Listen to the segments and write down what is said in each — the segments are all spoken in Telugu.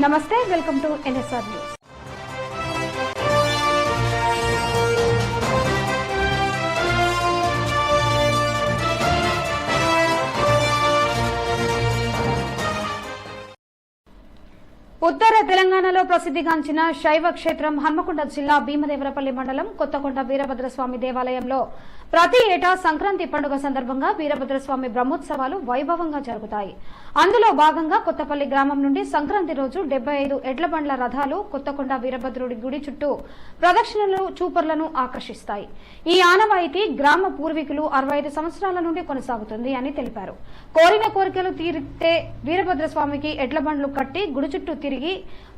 నమస్తే, వెల్కమ్ టు NSR న్యూస్. ఉత్తర తెలంగాణలో ప్రసిద్ధిగాంచిన శైవ క్షేత్రం హన్మకొండ జిల్లా భీమదేవరపల్లి మండలం కొత్తకొండ వీరభద్రస్వామి దేవాలయంలో ప్రతి ఏటా సంక్రాంతి పండుగ సందర్భంగా వీరభద్రస్వామి బ్రహ్మోత్సవాలు వైభవంగా జరుగుతాయి. అందులో భాగంగా కొత్తపల్లి గ్రామం నుండి సంక్రాంతి రోజు 75 ఎడ్ల బండ్ల రథాలు కొత్తకొండ వీరభద్రుడి గుడి చుట్టూ ప్రదక్షిణలు చూపర్లను ఆకర్షిస్తాయి. ఈ ఆనవాయితీ గ్రామ పూర్వీకులు 65 సంవత్సరాల నుండి కొనసాగుతుంది అని తెలిపారు. కోరిన కోరికలు తీరితే వీరభద్రస్వామికి ఎడ్ల బండ్లు కట్టి గుడి చుట్టూ తిరిగి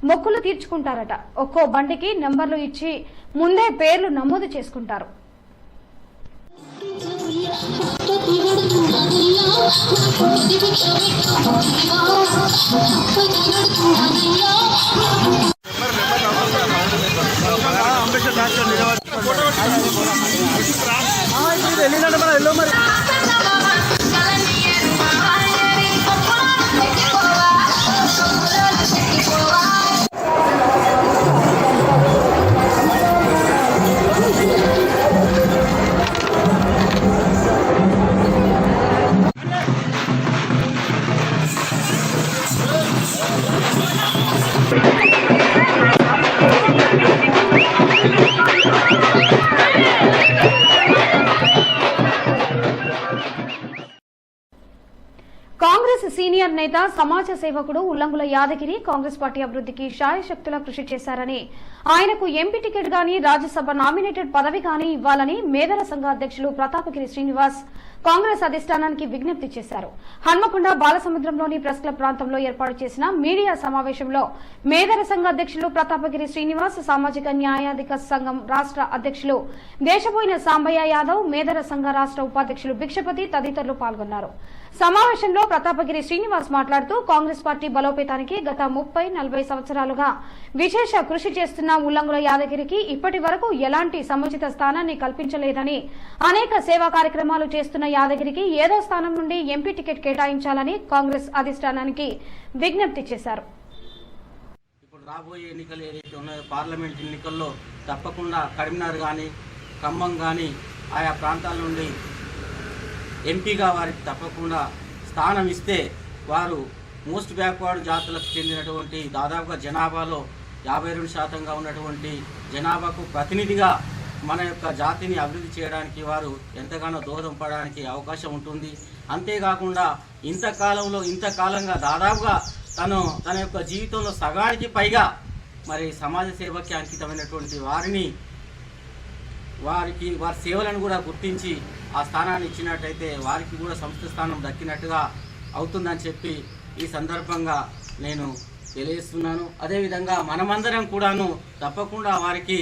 మొక్కులు తీర్చుకుంటారట. ఒక్కో బండికి నంబర్లు ఇచ్చి ముందే పేర్లు నమోదు చేసుకుంటారు. కాంగ్రెస్ సీనియర్ నేత సమాజ సేవకుడు ఉల్లంగుల యాదగిరి కాంగ్రెస్ పార్టీ అభివృద్ధికి శాయశక్తులా కృషి చేశారని, ఆయనకు ఎంపీ టికెట్ గాని రాజ్యసభ నామినేటెడ్ పదవి గాని ఇవ్వాలని మేదర సంఘ అధ్యక్షులు ప్రతాపగిరి శ్రీనివాస్ కాంగ్రెస్ అధిష్టానానికి విజ్ఞప్తి చేశారు. హన్మకొండ బాలసముద్రంలోని ప్రెస్ క్లబ్ ప్రాంతంలో ఏర్పాటు చేసిన మీడియా సమావేశంలో మేదర సంఘ అధ్యక్షులు ప్రతాపగిరి శ్రీనివాస్, సామాజిక న్యాయాధిక సంఘం రాష్ట్ర అధ్యక్షులు దేశపోయిన సాంబయ్య యాదవ్, మేదర సంఘ రాష్ట్ర ఉపాధ్యక్షులు భిక్షపతి తదితరులు పాల్గొన్నారు. సమావేశంలో ప్రతాపగిరి శ్రీనివాస్ మాట్లాడుతూ కాంగ్రెస్ పార్టీ బలోపేతానికి గత 30-40 సంవత్సరాలుగా విశేష కృషి చేస్తున్న ఉల్లంగుల యాదగిరికి ఇప్పటి వరకు ఎలాంటి సముచిత స్థానాన్ని కల్పించలేదని, అనేక సేవా కార్యక్రమాలు చేస్తున్న యాదగిరికి ఏదో స్థానం నుండి ఎంపీ టికెట్ కేటాయించాలని కాంగ్రెస్ అధిష్టానానికి విజ్ఞప్తి చేశారు. ఇప్పుడు రాబోయే ఎన్నికలు ఏదైతే ఉన్నాయో పార్లమెంట్ ఎన్నికల్లో తప్పకుండా కరీంనగర్ కానీ ఖమ్మం కానీ ఆయా ప్రాంతాల నుండి ఎంపీగా వారికి తప్పకుండా స్థానం ఇస్తే వారు మోస్ట్ బ్యాక్వర్డ్ జాతులకు చెందినటువంటి దాదాపుగా జనాభాలో 52% ఉన్నటువంటి జనాభాకు ప్రతినిధిగా మన యొక్క జాతిని అభివృద్ధి చేయడానికి వారు ఎంతగానో దోహదం పడడానికి అవకాశం ఉంటుంది. అంతేకాకుండా ఇంతకాలంగా దాదాపుగా తన యొక్క జీవితంలో సగానికి పైగా మరి సమాజ సేవకి అంకితమైనటువంటి వారి సేవలను కూడా గుర్తించి ఆ స్థానాన్ని ఇచ్చినట్టయితే వారికి కూడా సంస్థ స్థానం దక్కినట్టుగా అవుతుందని చెప్పి ఈ సందర్భంగా నేను తెలియజేస్తున్నాను. అదేవిధంగా మనమందరం కూడాను తప్పకుండా వారికి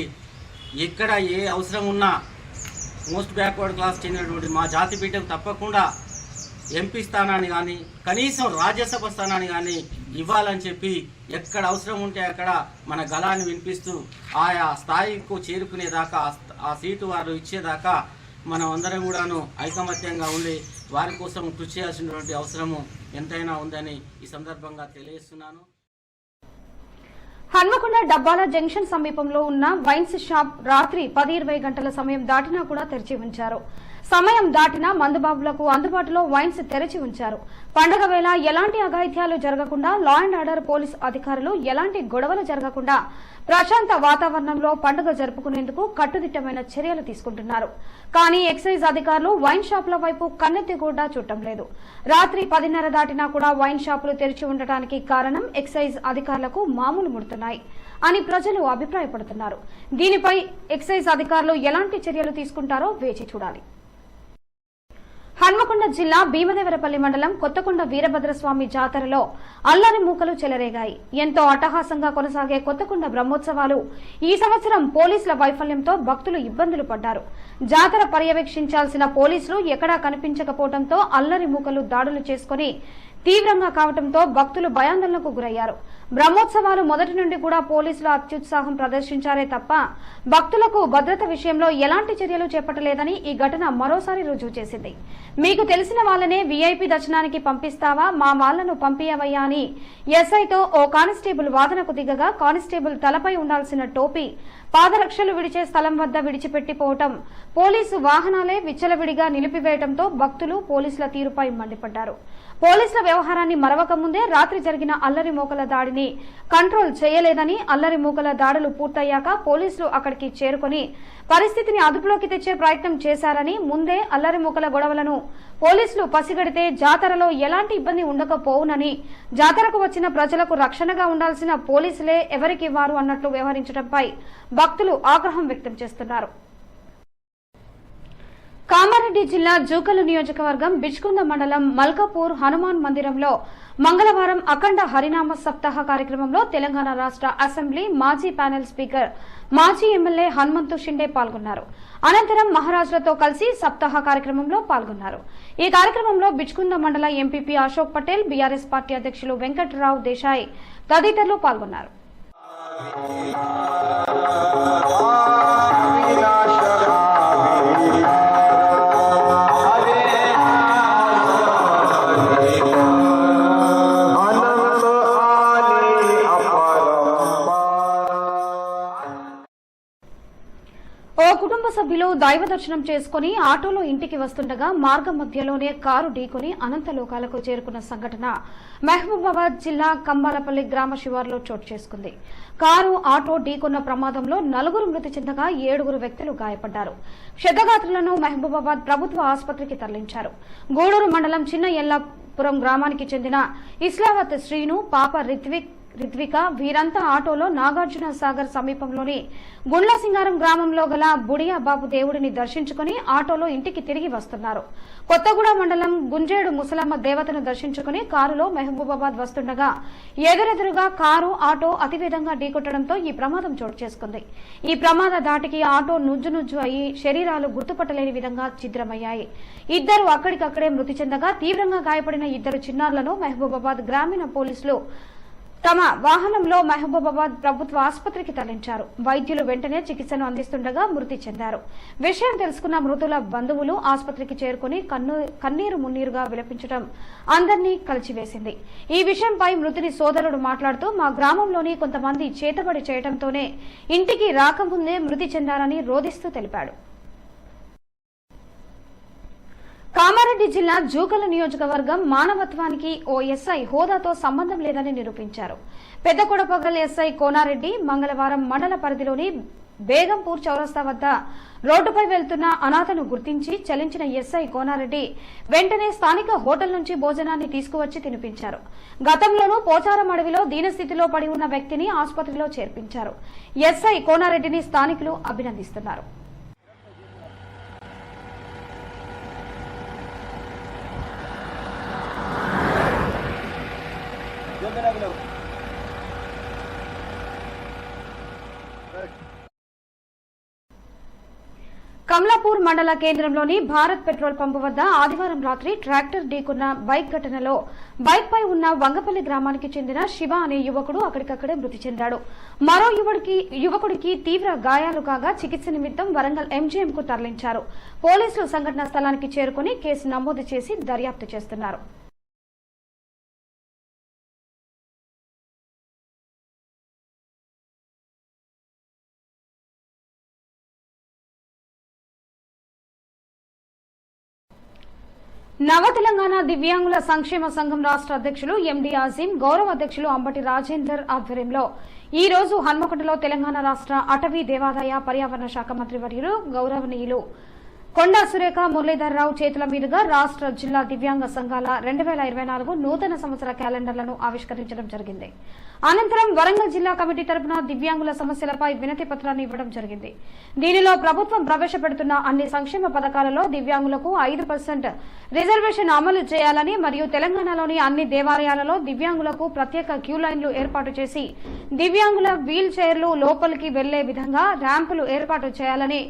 ఎక్కడ ఏ అవసరం ఉన్నా మోస్ట్ బ్యాక్వర్డ్ క్లాస్ చెందినటువంటి మా జాతి బిడ్డకు తప్పకుండా ఎంపీ స్థానాన్ని కానీ కనీసం రాజ్యసభ స్థానాన్ని కానీ ఇవ్వాలని చెప్పి ఎక్కడ అవసరం ఉంటే అక్కడ మన గళాన్ని వినిపిస్తూ ఆయా స్థాయికు చేరుకునేదాకా ఆ సీటు వారు ఇచ్చేదాకా మనం అందరం కూడాను ఐకమత్యంగా ఉండి వారి కోసం కృషి చేయాల్సినటువంటి అవసరము ఎంతైనా ఉందని ఈ సందర్భంగా తెలియజేస్తున్నాను. హన్మకొండ డబ్బాల జంక్షన్ సమీపంలో ఉన్న వైన్స్ షాప్ రాత్రి 10-20 గంటల సమయం దాటినా కూడా తెరిచి ఉంచారు. సమయం దాటినా మందుబాబులకు అందుబాటులో వైన్స్ తెరిచి ఉంచారు. పండుగ వేళ ఎలాంటి అఘాయిత్యాలు జరగకుండా లా అండ్ ఆర్డర్ పోలీస్ అధికారులు ఎలాంటి గొడవలు జరగకుండా ప్రశాంత వాతావరణంలో పండుగ జరుపుకునేందుకు కట్టుదిట్టమైన చర్యలు తీసుకుంటున్నారు. కానీ ఎక్సైజ్ అధికారులు వైన్ షాపుల వైపు కన్నెత్తి కూడా చూడటం లేదు. రాత్రి 10:30 దాటినా కూడా వైన్ షాపులు తెరిచి ఉండటానికి కారణం ఎక్సైజ్ అధికారులకు మామూలు ముడుతున్నాయి అని ప్రజలు అభిప్రాయపడుతున్నారు. దీనిపై ఎక్సైజ్ అధికారులు ఎలాంటి చర్యలు తీసుకుంటారో వేచి చూడాలి. హన్మకొండ జిల్లా భీమదేవరపల్లి మండలం కొత్తకొండ వీరభద్రస్వామి జాతరలో అల్లరి మూకలు చెలరేగాయి. ఎంతో అట్టహాసంగా కొనసాగే కొత్తకొండ బ్రహ్మోత్సవాలు ఈ సంవత్సరం పోలీసుల వైఫల్యంతో భక్తులు ఇబ్బందులు పడ్డారు. జాతర పర్యవేక్షించాల్సిన పోలీసులు ఎక్కడా కనిపించకపోవడంతో అల్లరి మూకలు దాడులు చేసుకుని తీవ్రంగా కావడంతో భక్తులు భయాందోళనకు గురయ్యారు. బ్రహ్మోత్సవాలు మొదటి నుండి కూడా పోలీసులు అత్యుత్సాహం ప్రదర్శించారే తప్ప భక్తులకు భద్రత విషయంలో ఎలాంటి చర్యలు చేపట్టలేదని ఈ ఘటన మరోసారి రుజువు చేసింది. మీకు తెలిసిన వాళ్ళనే వీఐపీ దర్శనానికి పంపిస్తావా, మా వాళ్లను పంపియవయ్యా అని ఎస్ఐతో ఓ కానిస్టేబుల్ వాదనకు దిగగా కానిస్టేబుల్ తలపై ఉండాల్సిన టోపీ పాదరక్షలు విడిచే స్థలం వద్ద విడిచిపెట్టిపోవటం, పోలీసు వాహనాలే విచ్చలవిడిగా నిలిపివేయడంతో భక్తులు పోలీసుల తీరుపై మండిపడ్డారు. పోలీసుల వ్యవహారాన్ని మరవక ముందే రాత్రి జరిగిన అల్లరి మూకల దాడిని కంట్రోల్ చేయలేదని, అల్లరి మూకల దాడులు పూర్తయ్యాక పోలీసులు అక్కడికి చేరుకుని పరిస్థితిని అదుపులోకి తెచ్చే ప్రయత్నం చేశారని, ముందే అల్లరి మూకల గొడవలను పోలీసులు పసిగడితే జాతరలో ఎలాంటి ఇబ్బంది ఉండకపోవునని, జాతరకు వచ్చిన ప్రజలకు రక్షణగా ఉండాల్సిన పోలీసులే ఎవరికి వారు అన్నట్లు వ్యవహరించడంపై భక్తులు ఆగ్రహం వ్యక్తం చేస్తున్నారు. కామారెడ్డి జిల్లా జూకలు నియోజకవర్గం బిచ్కుంద మండలం మల్కాపూర్ హనుమాన్ మందిరంలో మంగళవారం అఖండ హరినామ సప్తాహ కార్యక్రమంలో తెలంగాణ రాష్ట్ర అసెంబ్లీ మాజీ ప్యానెల్ స్పీకర్, మాజీ ఎమ్మెల్యే హనుమంతు షిండే పాల్గొన్నారు. అనంతరం మహారాజులతో కలిసి సప్తాహ కార్యక్రమంలో పాల్గొన్నారు. ఈ కార్యక్రమంలో బిచ్కుంద మండల MPP Ashok Patel, BRS party అధ్యక్షులు వెంకట్రావు దేశాయ్ తదితరులు పాల్గొన్నారు. ఓ కుటుంబ సభ్యులు దైవ దర్శనం చేసుకుని ఆటోలో ఇంటికి వస్తుండగా మార్గం మధ్యలోనే కారు ఢీకొని అనంతలోకాలకు చేరుకున్న సంఘటన మహబూబాబాద్ జిల్లా కంబాలపల్లి గ్రామ శివారులో చోటు చేసుకుంది. కారు ఆటో ఢీకొన్న ప్రమాదంలో 4 మృతి చెందగా 7 వ్యక్తులు గాయపడ్డారు. క్షతగాత్రులను మహబూబాబాద్ ప్రభుత్వ ఆసుపత్రికి తరలించారు. గూడూరు మండలం చిన్న ఎల్లాపురం గ్రామానికి చెందిన ఇస్లావత్ శ్రీను, పాప రిత్విక వీరంతా ఆటోలో నాగార్జున సాగర్ సమీపంలోని గుండ్ల సింగారం గ్రామంలో గల బుడియా బాబు దేవుడిని దర్శించుకుని ఆటోలో ఇంటికి తిరిగి వస్తున్నారు. కొత్తగూడ మండలం గుంజేడు ముసలమ్మ దేవతను దర్శించుకుని కారులో మహబూబాబాద్ వస్తుండగా ఎదురెదురుగా కారు, ఆటో అతివేగంగా ఢీకొట్టడంతో ఈ ప్రమాదం చోటు చేసుకుంది. ఈ ప్రమాద దాటికి ఆటో నుజ్జు అయి శరీరాలు గుర్తుపట్టలేని విధంగా ఛిద్రమయ్యాయి. 2 అక్కడికక్కడే మృతి చెందగా తీవ్రంగా గాయపడిన 2 చిన్నారులను మహబూబాబాద్ గ్రామీణ పోలీసులు తమ వాహనంలో మహబూబాబాద్ ప్రభుత్వ ఆసుపత్రికి తరలించారు. వైద్యులు వెంటనే చికిత్సను అందిస్తుండగా మృతి చెందారు. విషయం తెలుసుకున్న మృతుల బంధువులు ఆసుపత్రికి చేరుకుని కన్నీరు మున్నీరుగా విలపించడం అందరినీ కలిచివేసింది. ఈ విషయంపై మృతుని సోదరుడు మాట్లాడుతూ, మా గ్రామంలోని కొంతమంది చేతబడి చేయడంతోనే ఇంటికి రాకముందే మృతి చెందారని రోదిస్తూ తెలిపాడు. కామారెడ్డి జిల్లా జూకల నియోజకవర్గం మానవత్వానికి ఓ ఎస్ఐ హోదాతో సంబంధం లేదని నిరూపించారు. పెద్దకొడపగల్ ఎస్ఐ కోనారెడ్డి మంగళవారం మండల పరిధిలోని బేగంపూర్ చౌరస్తా వద్ద రోడ్డుపై వెళ్తున్న అనాథను గుర్తించి చలించిన ఎస్ఐ కోనారెడ్డి వెంటనే స్థానిక హోటల్ నుంచి భోజనాన్ని తీసుకువచ్చి తినిపించారు. గతంలోనూ పోచారం అడవిలో దీనస్థితిలో పడి ఉన్న వ్యక్తిని ఆసుపత్రిలో చేర్పించారు. ఎస్ఐ కోనారెడ్డిని స్థానికులు అభినందిస్తున్నారు. కమలాపూర్ మండల కేంద్రంలోని భారత్ పెట్రోల్ పంపు వద్ద ఆదివారం రాత్రి ట్రాక్టర్ ఢీకొన్న బైక్ ఘటనలో బైక్ పై ఉన్న వంగపల్లి గ్రామానికి చెందిన శివ అనే యువకుడు అక్కడికక్కడే మృతి చెందాడు. మరో యువకుడికి తీవ్ర గాయాలు కాగా చికిత్స నిమిత్తం వరంగల్ ఎంజీఎం కు తరలించారు. పోలీసులు సంఘటనా స్థలానికి చేరుకుని కేసు నమోదు చేసి దర్యాప్తు చేస్తున్నారు. నవ తెలంగాణ దివ్యాంగుల సంక్షేమ సంఘం రాష్ట్ర అధ్యక్షులు ఎండి ఆజీం, గౌరవ అధ్యక్షులు అంబటి రాజేందర్ ఆధ్వర్యంలో ఈ రోజు హన్మకొండలో తెలంగాణ రాష్ట్ర అటవీ, దేవాదాయ, పర్యావరణ శాఖ మంత్రి వర్యులు గౌరవనీయులు కొండా సురేఖ మురళీధర్రావు చేతుల మీదుగా రాష్ట్ర జిల్లా దివ్యాంగ సంఘాల 2024 నూతన సంవత్సర క్యాలెండర్లను ఆవిష్కరించడం జరిగింది. అనంతరం వరంగల్ జిల్లా కమిటీ తరపున దివ్యాంగుల సమస్యలపై వినతి పత్రాన్ని ఇవ్వడం జరిగింది. దీనిలో ప్రభుత్వం ప్రవేశపెడుతున్న అన్ని సంక్షేమ పథకాలలో దివ్యాంగులకు 5% రిజర్వేషన్ అమలు చేయాలని మరియు తెలంగాణలోని అన్ని దేవాలయాలలో దివ్యాంగులకు ప్రత్యేక క్యూ లైన్లు ఏర్పాటు చేసి దివ్యాంగుల వీల్ చైర్లు లోపలికి వెళ్లే విధంగా ర్యాంపులు ఏర్పాటు చేయాలని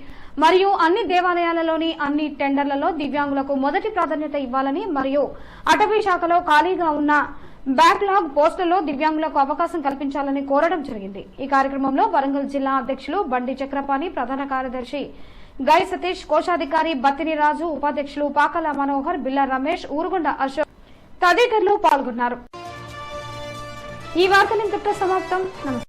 మరియు అన్ని దేవాలయాలలోని అన్ని టెండర్లలో దివ్యాంగులకు మొదటి ప్రాధాన్యత ఇవ్వాలని మరియు అటవీ శాఖలో ఖాళీగా ఉన్న బ్యాక్లాగ్ పోస్టులలో దివ్యాంగులకు అవకాశం కల్పించాలని కోరడం జరిగింది. ఈ కార్యక్రమంలో వరంగల్ జిల్లా అధ్యక్షులు బండి చక్రపాణి, ప్రధాన కార్యదర్శి గై సతీష్, కోశాధికారి బత్తిని రాజు, ఉపాధ్యక్షులు పాకల మనోహర్, బిల్లా రమేష్, ఊరుగొండ అశోక్ తదితరులు పాల్గొన్నారు. ఈ వార్తలు ఇంతటితో సమాప్తం. నమస్కారం.